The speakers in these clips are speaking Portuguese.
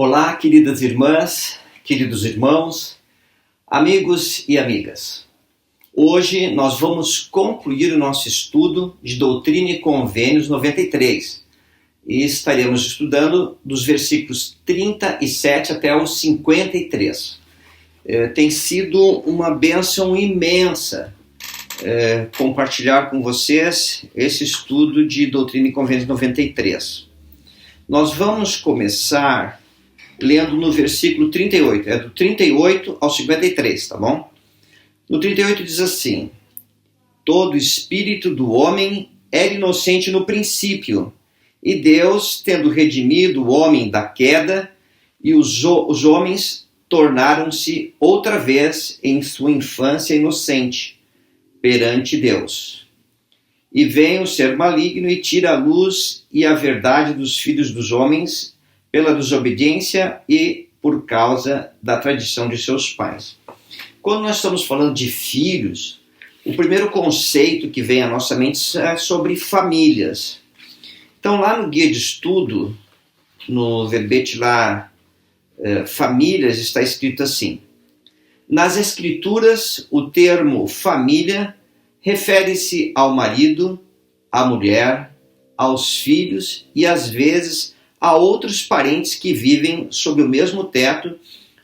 Olá, queridas irmãs, queridos irmãos, amigos e amigas. Hoje nós vamos concluir o nosso estudo de Doutrina e Convênios 93 e estaremos estudando dos versículos 37 até os 53. Tem sido uma bênção imensa compartilhar com vocês esse estudo de Doutrina e Convênios 93. Nós vamos começar lendo no versículo 38, é do 38 ao 53, tá bom? No 38 diz assim: todo espírito do homem era inocente no princípio, e Deus, tendo redimido o homem da queda, e os homens tornaram-se outra vez em sua infância inocente perante Deus. E vem o ser maligno e tira a luz e a verdade dos filhos dos homens pela desobediência e por causa da tradição de seus pais. Quando nós estamos falando de filhos, o primeiro conceito que vem à nossa mente é sobre famílias. Então lá no guia de estudo, no verbete lá, famílias, está escrito assim: nas escrituras o termo família refere-se ao marido, à mulher, aos filhos e às vezes a outros parentes que vivem sob o mesmo teto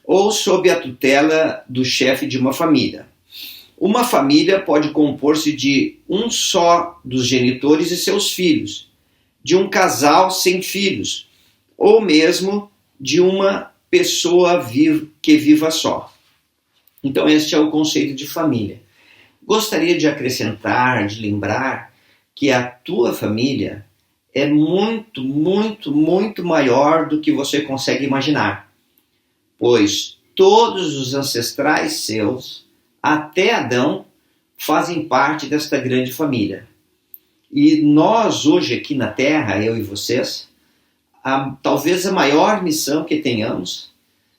ou sob a tutela do chefe de uma família. Uma família pode compor-se de um só dos genitores e seus filhos, de um casal sem filhos, ou mesmo de uma pessoa que viva só. Então este é o conceito de família. Gostaria de acrescentar, de lembrar que a tua família é muito, muito, muito maior do que você consegue imaginar, pois todos os ancestrais seus, até Adão, fazem parte desta grande família. E nós hoje aqui na Terra, eu e vocês, talvez a maior missão que tenhamos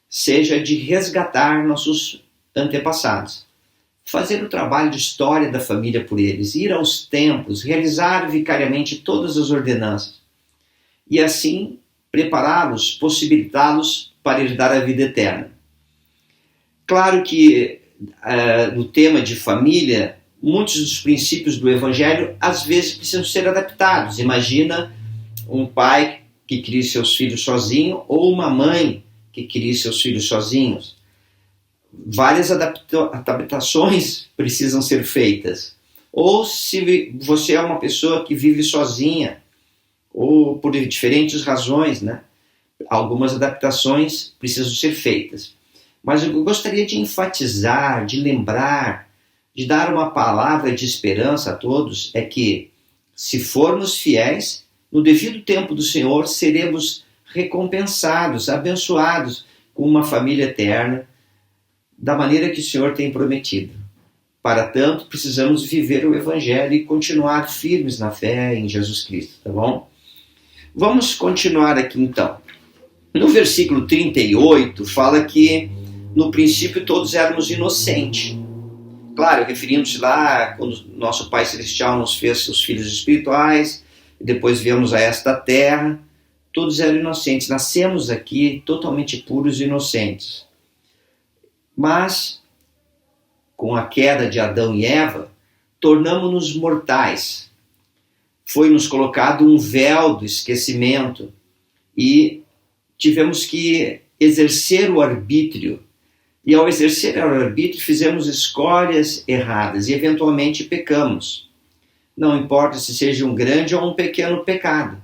seja de resgatar nossos antepassados, fazer o trabalho de história da família por eles, ir aos templos, realizar vicariamente todas as ordenanças e assim prepará-los, possibilitá-los para herdar a vida eterna. Claro que no tema de família, muitos dos princípios do Evangelho às vezes precisam ser adaptados. Imagina um pai que cria seus filhos sozinho ou uma mãe que cria seus filhos sozinhos. Várias adaptações precisam ser feitas. Ou se você é uma pessoa que vive sozinha, ou por diferentes razões, né? Algumas adaptações precisam ser feitas. Mas eu gostaria de enfatizar, de lembrar, de dar uma palavra de esperança a todos, é que, se formos fiéis, no devido tempo do Senhor, seremos recompensados, abençoados com uma família eterna, da maneira que o Senhor tem prometido. Para tanto, precisamos viver o Evangelho e continuar firmes na fé em Jesus Cristo, tá bom? Vamos continuar aqui então. No versículo 38, fala que no princípio todos éramos inocentes. Claro, referindo-se lá quando nosso Pai Celestial nos fez seus filhos espirituais, e depois viemos a esta terra, todos eram inocentes. Nascemos aqui totalmente puros e inocentes. Mas, com a queda de Adão e Eva, tornamo-nos mortais. Foi-nos colocado um véu do esquecimento e tivemos que exercer o arbítrio. E ao exercer o arbítrio, fizemos escolhas erradas e eventualmente pecamos. Não importa se seja um grande ou um pequeno pecado.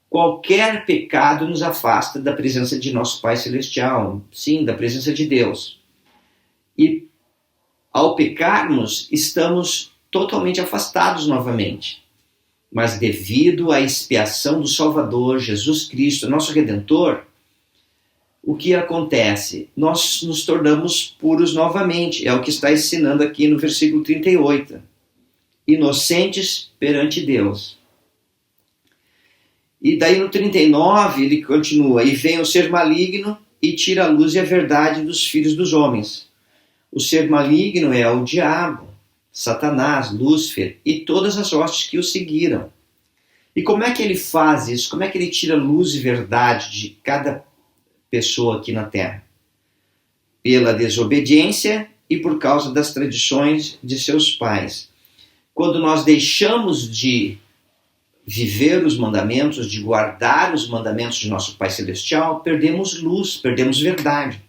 Qualquer pecado nos afasta da presença de nosso Pai Celestial, sim, da presença de Deus. E ao pecarmos, estamos totalmente afastados novamente. Mas devido à expiação do Salvador, Jesus Cristo, nosso Redentor, o que acontece? Nós nos tornamos puros novamente. É o que está ensinando aqui no versículo 38. Inocentes perante Deus. E daí no 39 ele continua: e vem o ser maligno e tira a luz e a verdade dos filhos dos homens. O ser maligno é o diabo, Satanás, Lúcifer e todas as hostes que o seguiram. E como é que ele faz isso? Como é que ele tira luz e verdade de cada pessoa aqui na Terra? Pela desobediência e por causa das tradições de seus pais. Quando nós deixamos de viver os mandamentos, de guardar os mandamentos de nosso Pai Celestial, perdemos luz, perdemos verdade.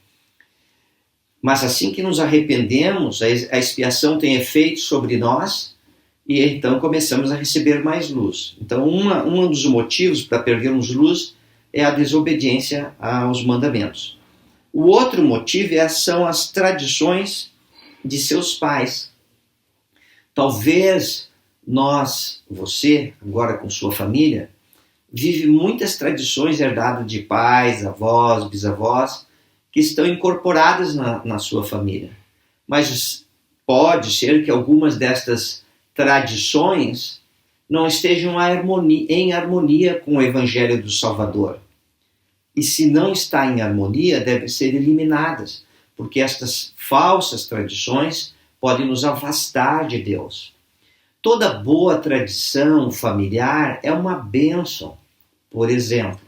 Mas assim que nos arrependemos, a expiação tem efeito sobre nós e então começamos a receber mais luz. Então, um dos motivos para perdermos luz é a desobediência aos mandamentos. O outro motivo são as tradições de seus pais. Talvez você, agora com sua família, vive muitas tradições herdadas de pais, avós, bisavós, que estão incorporadas na sua família. Mas pode ser que algumas destas tradições não estejam em harmonia com o Evangelho do Salvador. E se não está em harmonia, devem ser eliminadas, porque estas falsas tradições podem nos afastar de Deus. Toda boa tradição familiar é uma bênção. Por exemplo,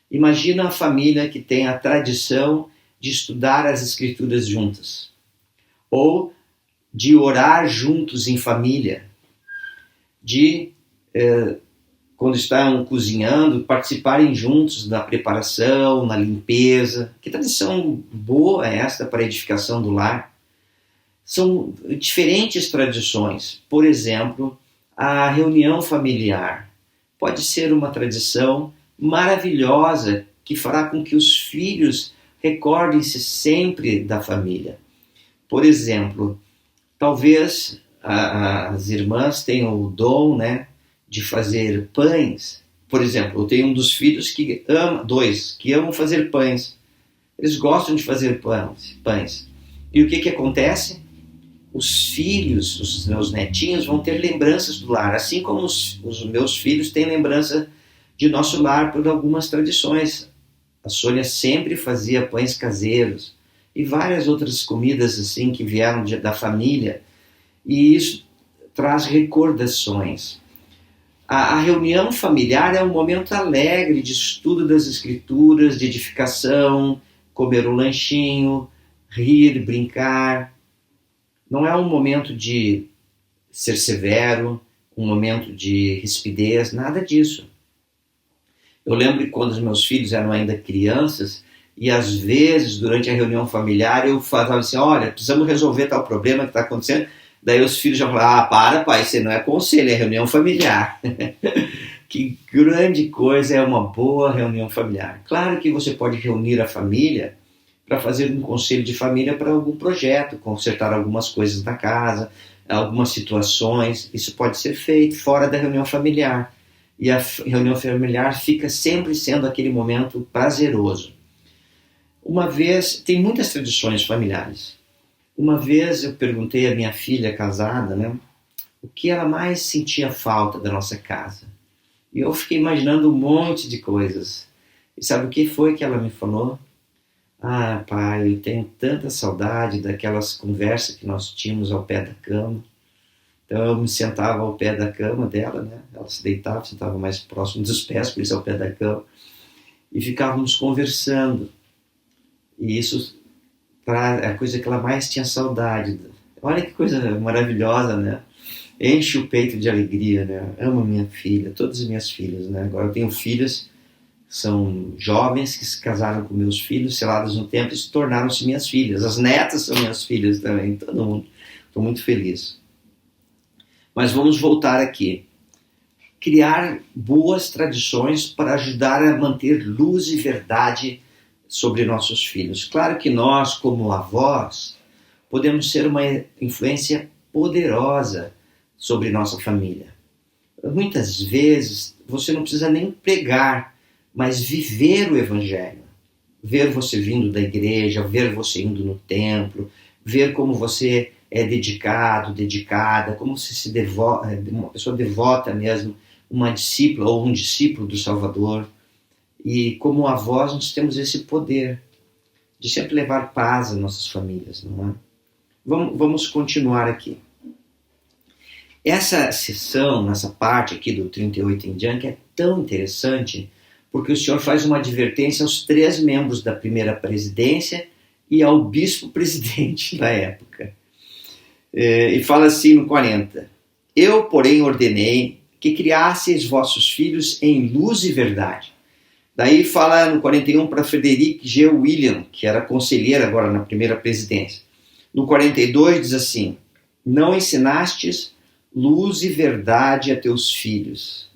imagina a família que tem a tradição de estudar as Escrituras juntas, ou de orar juntos em família, de, quando estão cozinhando, participarem juntos na preparação, na limpeza. Que tradição boa é esta para a edificação do lar? São diferentes tradições. Por exemplo, a reunião familiar pode ser uma tradição maravilhosa que fará com que os filhos recordem-se sempre da família. Por exemplo, talvez as irmãs tenham o dom, de fazer pães. Por exemplo, eu tenho um dos filhos que amam fazer pães. Eles gostam de fazer pães. E o que acontece? Os filhos, os meus netinhos, vão ter lembranças do lar, assim como os meus filhos têm lembrança de nosso lar por algumas tradições. A Sônia sempre fazia pães caseiros e várias outras comidas assim que vieram da família, e isso traz recordações. A reunião familiar é um momento alegre de estudo das Escrituras, de edificação, comer um lanchinho, rir, brincar. Não é um momento de ser severo, um momento de rispidez, nada disso. Eu lembro que quando os meus filhos eram ainda crianças, e às vezes, durante a reunião familiar, eu falava assim, olha, precisamos resolver tal problema que está acontecendo. Daí os filhos já falavam, para pai, isso não é conselho, é reunião familiar. Que grande coisa é uma boa reunião familiar. Claro que você pode reunir a família para fazer um conselho de família para algum projeto, consertar algumas coisas da casa, algumas situações. Isso pode ser feito fora da reunião familiar. E a reunião familiar fica sempre sendo aquele momento prazeroso. Uma vez, tem muitas tradições familiares. Uma vez eu perguntei à minha filha casada, o que ela mais sentia falta da nossa casa. E eu fiquei imaginando um monte de coisas. E sabe o que foi que ela me falou? Ah, pai, eu tenho tanta saudade daquelas conversas que nós tínhamos ao pé da cama. Então eu me sentava ao pé da cama dela, Ela se deitava, sentava mais próximo dos pés, por isso ao pé da cama. E ficávamos conversando. E isso é a coisa que ela mais tinha saudade. Olha que coisa maravilhosa, Enche o peito de alegria, Amo minha filha, todas as minhas filhas, Agora eu tenho filhas, são jovens que se casaram com meus filhos, seladas no tempo, e se tornaram-se minhas filhas. As netas são minhas filhas também, todo mundo. Estou muito feliz. Mas vamos voltar aqui. Criar boas tradições para ajudar a manter luz e verdade sobre nossos filhos. Claro que nós, como avós, podemos ser uma influência poderosa sobre nossa família. Muitas vezes, você não precisa nem pregar, mas viver o Evangelho. Ver você vindo da igreja, ver você indo no templo, ver como você é dedicado, dedicada, como você se devota, uma pessoa devota mesmo, uma discípula ou um discípulo do Salvador. E como avós nós temos esse poder de sempre levar paz às nossas famílias, não é? Vamos continuar aqui. Essa sessão, essa parte aqui do 38 em diante é tão interessante porque o Senhor faz uma advertência aos 3 membros da primeira presidência e ao bispo-presidente da época. E fala assim no 40: eu, porém, ordenei que criasseis vossos filhos em luz e verdade. Daí fala no 41 para Frederick G. William, que era conselheiro agora na primeira presidência. No 42 diz assim: não ensinastes luz e verdade a teus filhos,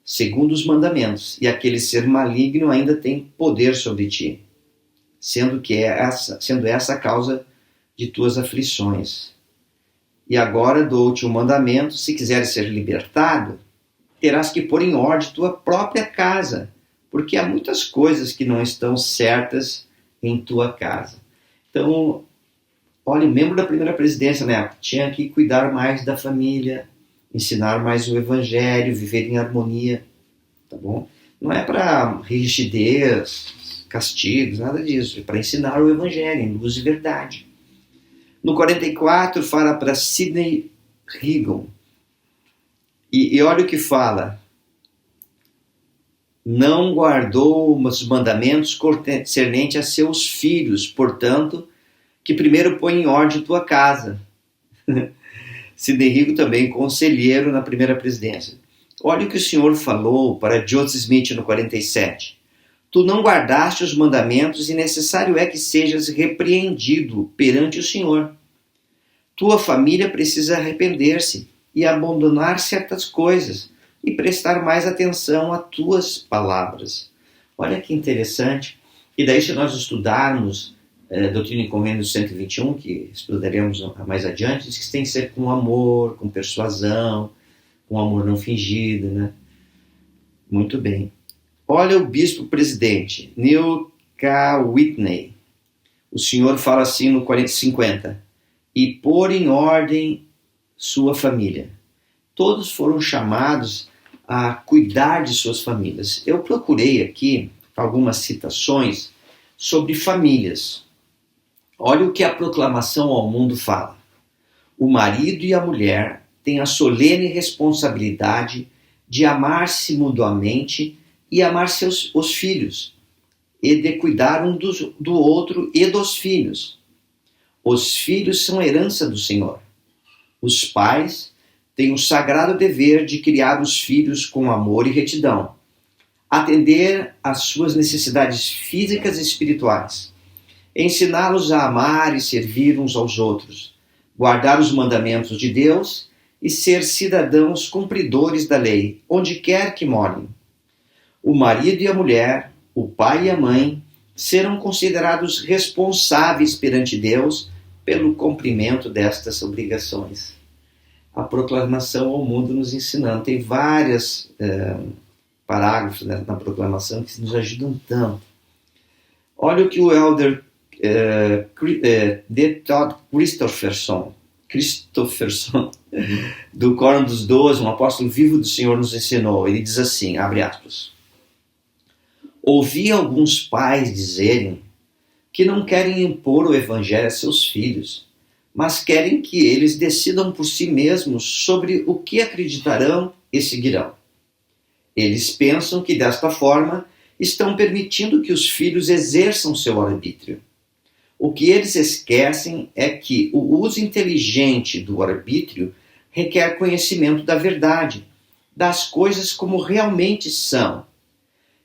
segundo os mandamentos, e aquele ser maligno ainda tem poder sobre ti, sendo essa a causa de tuas aflições. E agora dou-te um mandamento: se quiseres ser libertado, terás que pôr em ordem tua própria casa, porque há muitas coisas que não estão certas em tua casa. Então, olha, o membro da primeira presidência, né, tinha que cuidar mais da família, ensinar mais o evangelho, viver em harmonia, tá bom? Não é para rigidez, castigos, nada disso, é para ensinar o evangelho em luz e verdade. No 44 fala para Sidney Rigdon, e olha o que fala: não guardou os mandamentos concernentes a seus filhos, portanto, que primeiro põe em ordem tua casa. Sidney Rigdon também, conselheiro na primeira presidência. Olha o que o Senhor falou para Joseph Smith no 47. Tu não guardaste os mandamentos e necessário é que sejas repreendido perante o Senhor. Tua família precisa arrepender-se e abandonar certas coisas e prestar mais atenção a tuas palavras. Olha que interessante. E daí, se nós estudarmos Doutrina e Convênios 121, que estudaremos mais adiante, diz que tem que ser com amor, com persuasão, com amor não fingido, né? Muito bem. Olha o bispo-presidente, Neil K. Whitney. O Senhor fala assim no 50: e pôr em ordem sua família. Todos foram chamados a cuidar de suas famílias. Eu procurei aqui algumas citações sobre famílias. Olha o que a proclamação ao mundo fala: o marido e a mulher têm a solene responsabilidade de amar-se mutuamente e amar os filhos, e de cuidar um do outro e dos filhos. Os filhos são herança do Senhor. Os pais têm o sagrado dever de criar os filhos com amor e retidão, atender às suas necessidades físicas e espirituais, ensiná-los a amar e servir uns aos outros, guardar os mandamentos de Deus e ser cidadãos cumpridores da lei, onde quer que morem. O marido e a mulher, o pai e a mãe, serão considerados responsáveis perante Deus pelo cumprimento destas obrigações. A proclamação ao mundo nos ensinando. Tem vários parágrafos, né, na proclamação que nos ajudam tanto. Olha o que o elder D. Todd Christofferson, do Quórum dos 12, um apóstolo vivo do Senhor, nos ensinou. Ele diz assim, abre aspas: ouvi alguns pais dizerem que não querem impor o evangelho a seus filhos, mas querem que eles decidam por si mesmos sobre o que acreditarão e seguirão. Eles pensam que desta forma estão permitindo que os filhos exerçam seu arbítrio. O que eles esquecem é que o uso inteligente do arbítrio requer conhecimento da verdade, das coisas como realmente são.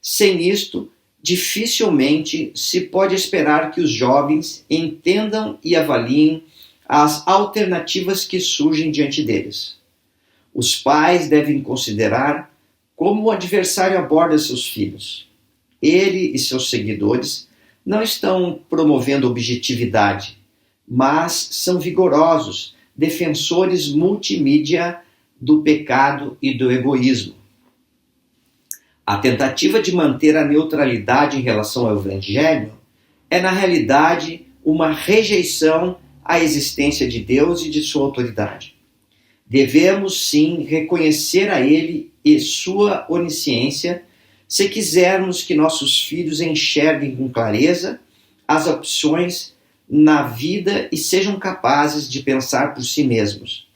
Sem isto, dificilmente se pode esperar que os jovens entendam e avaliem as alternativas que surgem diante deles. Os pais devem considerar como o adversário aborda seus filhos. Ele e seus seguidores não estão promovendo objetividade, mas são vigorosos, defensores multimídia do pecado e do egoísmo. A tentativa de manter a neutralidade em relação ao Evangelho é, na realidade, uma rejeição à existência de Deus e de sua autoridade. Devemos, sim, reconhecer a Ele e sua onisciência se quisermos que nossos filhos enxerguem com clareza as opções na vida e sejam capazes de pensar por si mesmos.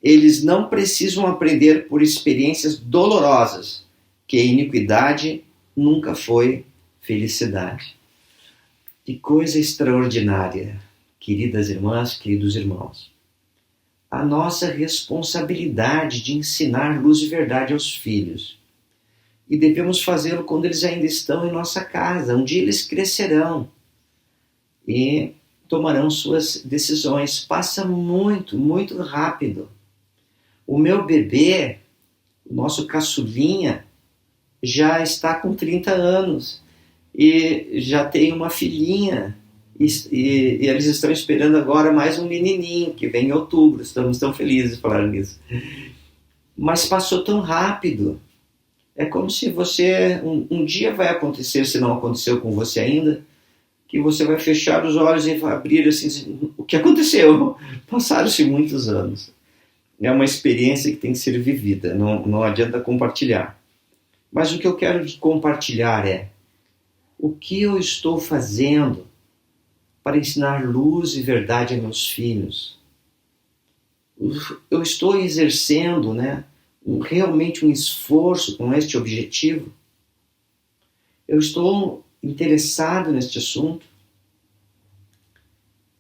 Eles não precisam aprender por experiências dolorosas que a iniquidade nunca foi felicidade. Que coisa extraordinária, queridas irmãs, queridos irmãos. A nossa responsabilidade de ensinar luz e verdade aos filhos. E devemos fazê-lo quando eles ainda estão em nossa casa. Um dia eles crescerão e tomarão suas decisões. Passa muito, muito rápido. O meu bebê, o nosso caçulinha, já está com 30 anos e já tem uma filhinha. E eles estão esperando agora mais um menininho que vem em outubro. Estamos tão felizes de falar nisso. Mas passou tão rápido. É como se você, um dia vai acontecer, se não aconteceu com você ainda, que você vai fechar os olhos e vai abrir assim, o que aconteceu? Passaram-se muitos anos. É uma experiência que tem que ser vivida, não adianta compartilhar. Mas o que eu quero compartilhar é o que eu estou fazendo para ensinar luz e verdade a meus filhos. Eu estou exercendo, realmente um esforço com este objetivo. Eu estou interessado neste assunto.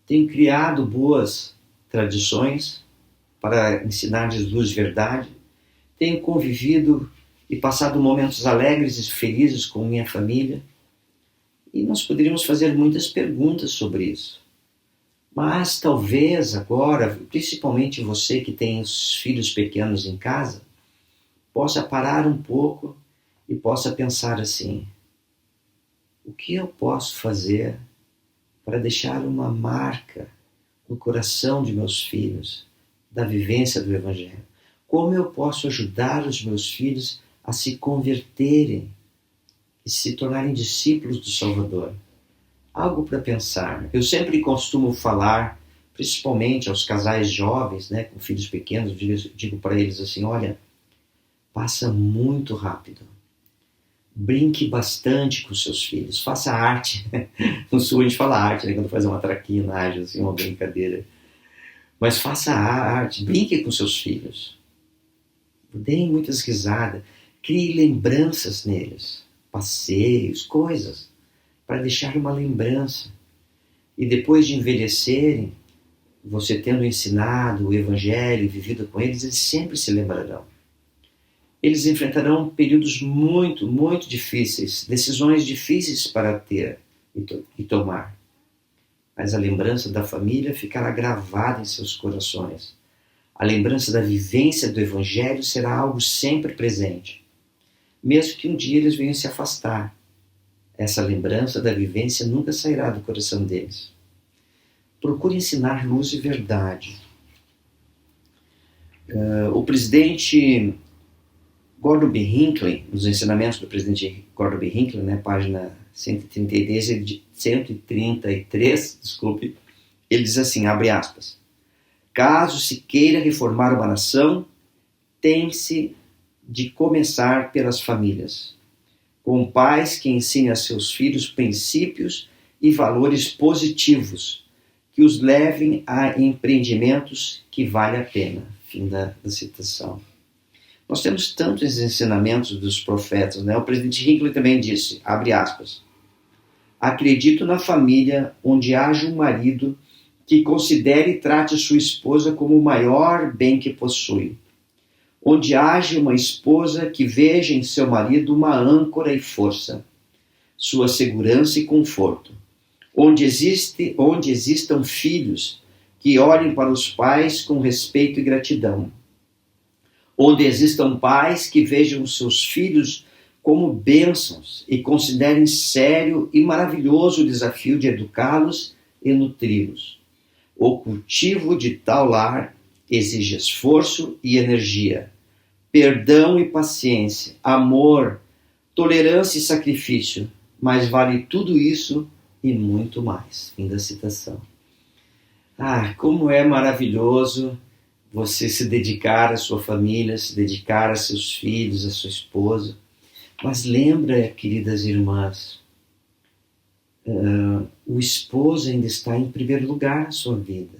Tenho criado boas tradições para ensinar-lhes luz e verdade. Tenho convivido e passado momentos alegres e felizes com minha família. E nós poderíamos fazer muitas perguntas sobre isso. Mas talvez agora, principalmente você que tem os filhos pequenos em casa, possa parar um pouco e possa pensar assim: o que eu posso fazer para deixar uma marca no coração de meus filhos da vivência do Evangelho? Como eu posso ajudar os meus filhos a se converterem e se tornarem discípulos do Salvador? Algo para pensar. Eu sempre costumo falar, principalmente aos casais jovens, com filhos pequenos, digo para eles assim: olha, passa muito rápido. Brinque bastante com seus filhos. Faça arte. No sul a gente fala arte, quando faz uma traquinagem, assim, uma brincadeira. Mas faça arte. Brinque com seus filhos. Deem muitas risadas. Crie lembranças neles. Passeios, coisas, para deixar uma lembrança. E depois de envelhecerem, você tendo ensinado o Evangelho e vivido com eles, eles sempre se lembrarão. Eles enfrentarão períodos muito, muito difíceis, decisões difíceis para ter e tomar. Mas a lembrança da família ficará gravada em seus corações. A lembrança da vivência do Evangelho será algo sempre presente. Mesmo que um dia eles venham se afastar, essa lembrança da vivência nunca sairá do coração deles. Procure ensinar luz e verdade. O presidente Gordon B. Hinckley, nos ensinamentos do presidente Gordon B. Hinckley, página 133, ele diz assim, abre aspas: caso se queira reformar uma nação, tem-se de começar pelas famílias, com pais que ensinem a seus filhos princípios e valores positivos, que os levem a empreendimentos que vale a pena. Fim da citação. Nós temos tantos ensinamentos dos profetas, O presidente Hinckley também disse, abre aspas: acredito na família onde haja um marido que considere e trate sua esposa como o maior bem que possui, onde haja uma esposa que veja em seu marido uma âncora e força, sua segurança e conforto, onde existam filhos que olhem para os pais com respeito e gratidão, onde existam pais que vejam seus filhos como bênçãos e considerem sério e maravilhoso o desafio de educá-los e nutri-los. O cultivo de tal lar exige esforço e energia, perdão e paciência, amor, tolerância e sacrifício, mas vale tudo isso e muito mais. Fim da citação. Como é maravilhoso você se dedicar à sua família, se dedicar a seus filhos, a sua esposa. Mas lembra, queridas irmãs, o esposo ainda está em primeiro lugar na sua vida.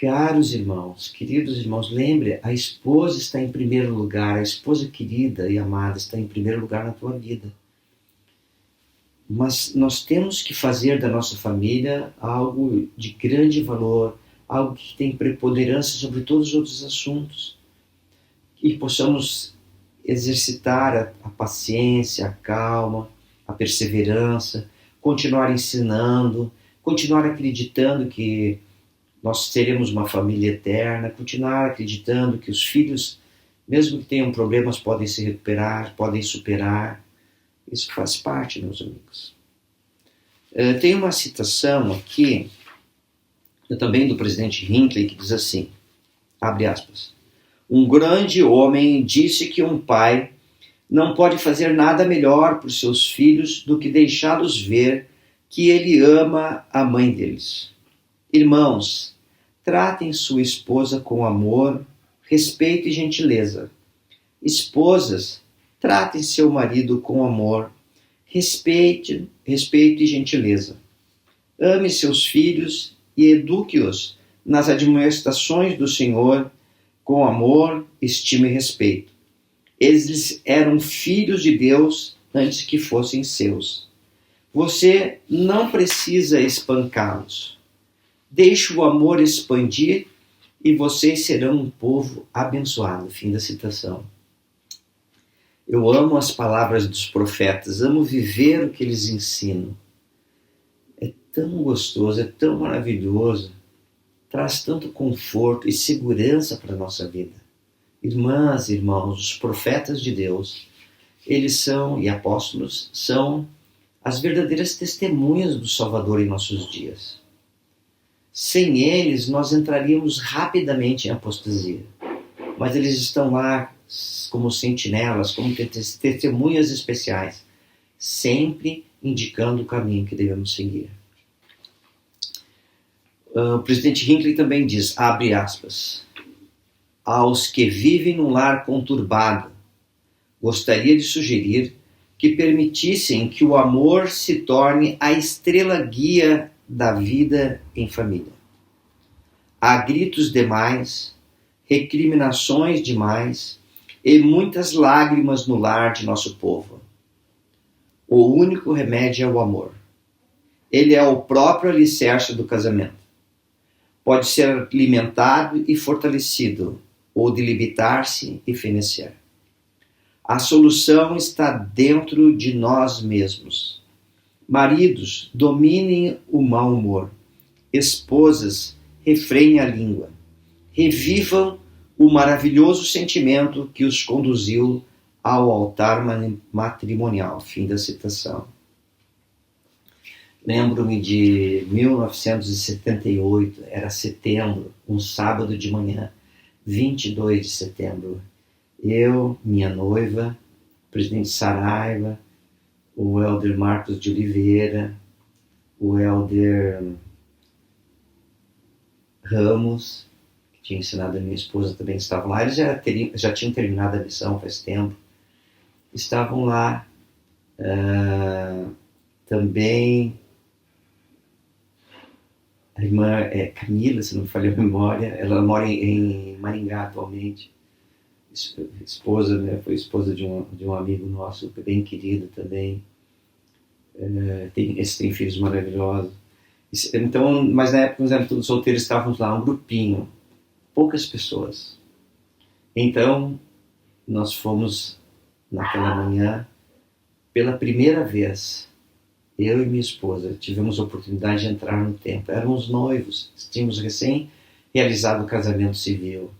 Caros irmãos, queridos irmãos, lembre, a esposa está em primeiro lugar, a esposa querida e amada está em primeiro lugar na tua vida. Mas nós temos que fazer da nossa família algo de grande valor, algo que tem preponderância sobre todos os outros assuntos. E possamos exercitar a paciência, a calma, a perseverança, continuar ensinando, continuar acreditando que nós teremos uma família eterna, continuar acreditando que os filhos, mesmo que tenham problemas, podem se recuperar, podem superar. Isso faz parte, meus amigos. Tem uma citação aqui, também do presidente Hinckley, que diz assim, abre aspas, um grande homem disse que um pai não pode fazer nada melhor para os seus filhos do que deixá-los ver que ele ama a mãe deles. Irmãos, tratem sua esposa com amor, respeito e gentileza. Esposas, tratem seu marido com amor, respeito e gentileza. Ame seus filhos e eduque-os nas admoestações do Senhor com amor, estima e respeito. Eles eram filhos de Deus antes que fossem seus. Você não precisa espancá-los. Deixe o amor expandir e vocês serão um povo abençoado. Fim da citação. Eu amo as palavras dos profetas, amo viver o que eles ensinam. É tão gostoso, é tão maravilhoso, traz tanto conforto e segurança para a nossa vida. Irmãs, irmãos, os profetas de Deus, eles são, e apóstolos, são as verdadeiras testemunhas do Salvador em nossos dias. Sem eles, nós entraríamos rapidamente em apostasia. Mas eles estão lá como sentinelas, como testemunhas especiais, sempre indicando o caminho que devemos seguir. O presidente Hinckley também diz, abre aspas, aos que vivem num lar conturbado, gostaria de sugerir que permitissem que o amor se torne a estrela guia da vida em família. Há gritos demais, recriminações demais e muitas lágrimas no lar de nosso povo. O único remédio é o amor. Ele é o próprio alicerce do casamento. Pode ser alimentado e fortalecido, ou delimitar-se e fenecer. A solução está dentro de nós mesmos. Maridos, dominem o mau humor. Esposas, refreiem a língua. Revivam o maravilhoso sentimento que os conduziu ao altar matrimonial. Fim da citação. Lembro-me de 1978, era setembro, um sábado de manhã, 22 de setembro. Eu, minha noiva, o presidente Saraiva, o Elder Marcos de Oliveira, o Elder Ramos, que tinha ensinado a minha esposa, também estavam lá. Eles já tinham terminado a missão faz tempo. Estavam lá também a irmã Camila, se não me falha a memória, ela mora em Maringá atualmente. Esposa, né? Foi esposa de um amigo nosso, bem querido também. Tem filhos maravilhosos. Então, mas na época nós éramos todos solteiros, estávamos lá, um grupinho, poucas pessoas. Então, nós fomos naquela manhã, pela primeira vez, eu e minha esposa tivemos a oportunidade de entrar no templo. Éramos noivos, tínhamos recém realizado o casamento civil.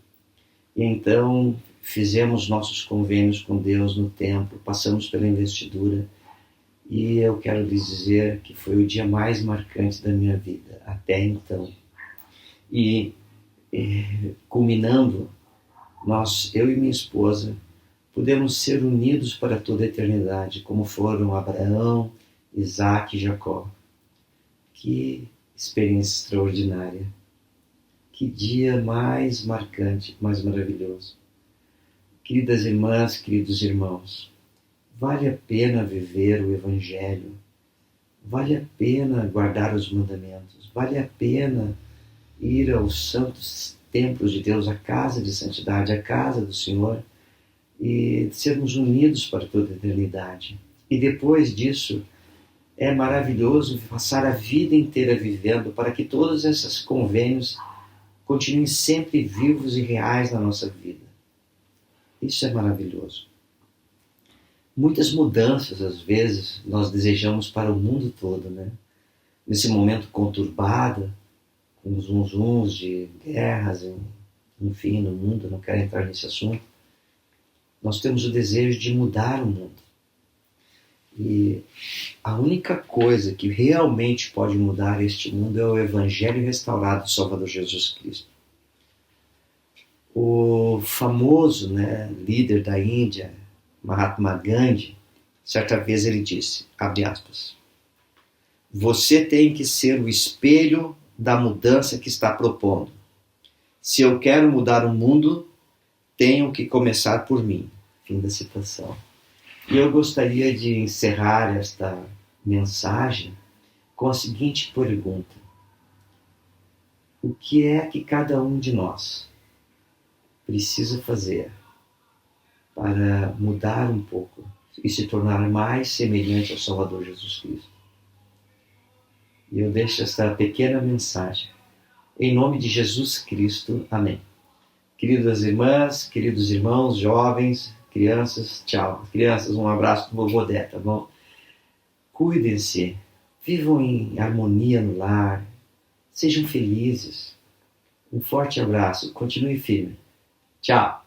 E então fizemos nossos convênios com Deus no templo, passamos pela investidura. E eu quero lhes dizer que foi o dia mais marcante da minha vida, até então. E culminando, eu e minha esposa, pudemos ser unidos para toda a eternidade, como foram Abraão, Isaac e Jacó. Que experiência extraordinária. Que dia mais marcante, mais maravilhoso. Queridas irmãs, queridos irmãos, vale a pena viver o Evangelho, vale a pena guardar os mandamentos, vale a pena ir aos santos templos de Deus, a casa de santidade, a casa do Senhor, e sermos unidos para toda a eternidade. E depois disso, é maravilhoso passar a vida inteira vivendo para que todos esses convênios continuem sempre vivos e reais na nossa vida. Isso é maravilhoso. Muitas mudanças, às vezes, nós desejamos para o mundo todo, né? Nesse momento conturbado, com os zunzuns de guerras, enfim, no mundo, não quero entrar nesse assunto, nós temos o desejo de mudar o mundo. E a única coisa que realmente pode mudar este mundo é o Evangelho restaurado do Salvador Jesus Cristo. O famoso, líder da Índia, Mahatma Gandhi, certa vez ele disse, abre aspas, você tem que ser o espelho da mudança que está propondo. Se eu quero mudar o mundo, tenho que começar por mim. Fim da citação. E eu gostaria de encerrar esta mensagem com a seguinte pergunta. O que é que cada um de nós precisa fazer para mudar um pouco e se tornar mais semelhante ao Salvador Jesus Cristo? E eu deixo esta pequena mensagem. Em nome de Jesus Cristo. Amém. Queridas irmãs, queridos irmãos, jovens, crianças, tchau. Crianças, um abraço do vovô Dé, tá bom? Cuidem-se, vivam em harmonia no lar, sejam felizes. Um forte abraço, continue firme. Tchau.